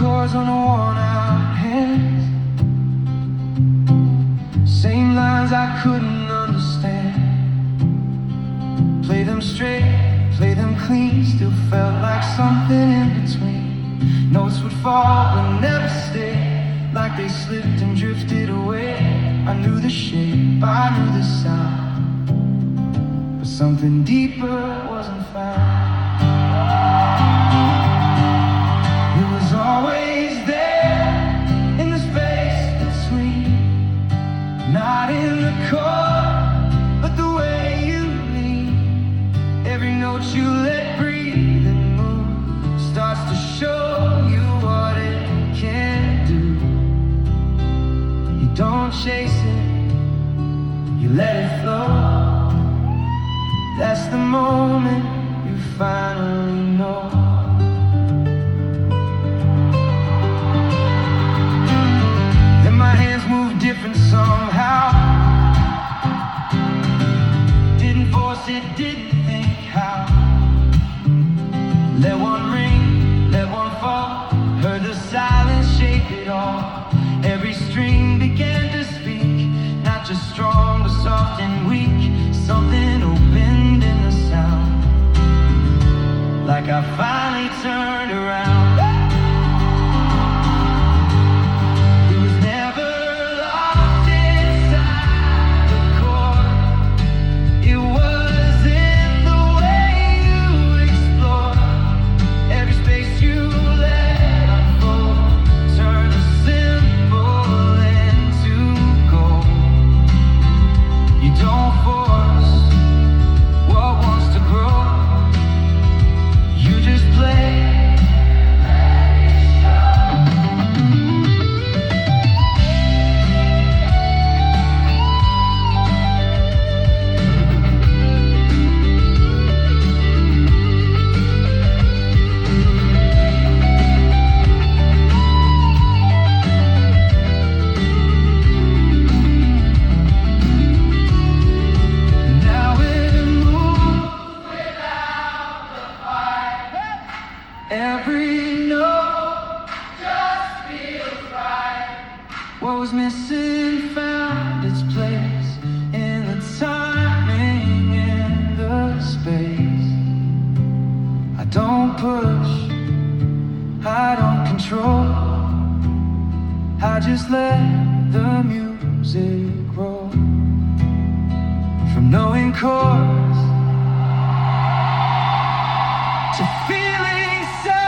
chords on a worn-out hand, same lines I couldn't understand. Play them straight, play them clean, still felt like something in between. Notes would fall but never stay, like they slipped and drifted away. I knew the shape, I knew the sound, but something deeper wasn't found. It was always there, in the space between, not in the chord, but the way you lean. Every note you let breathe and move starts to show you what it can do. You don't chase it, you let it flow. That's the moment you finally know. Then my hands move different somehow. Didn't force it, didn't think how. Let one ring, let one fall. Heard the silence shape it all. Every string began to speak, not just strong but soft and weak. Something opened in the sound, like I finally turned around. It was never locked inside the chord. It was in the way you explore. Every space you let unfold, turn the simple into gold. You don't force what wants to grow, you just play. Now it moves without the fight. Every note just feels right. What was missing found its place in the timing and the space. I don't push, I don't control, I just let the music roll. From knowing chords to feeling so.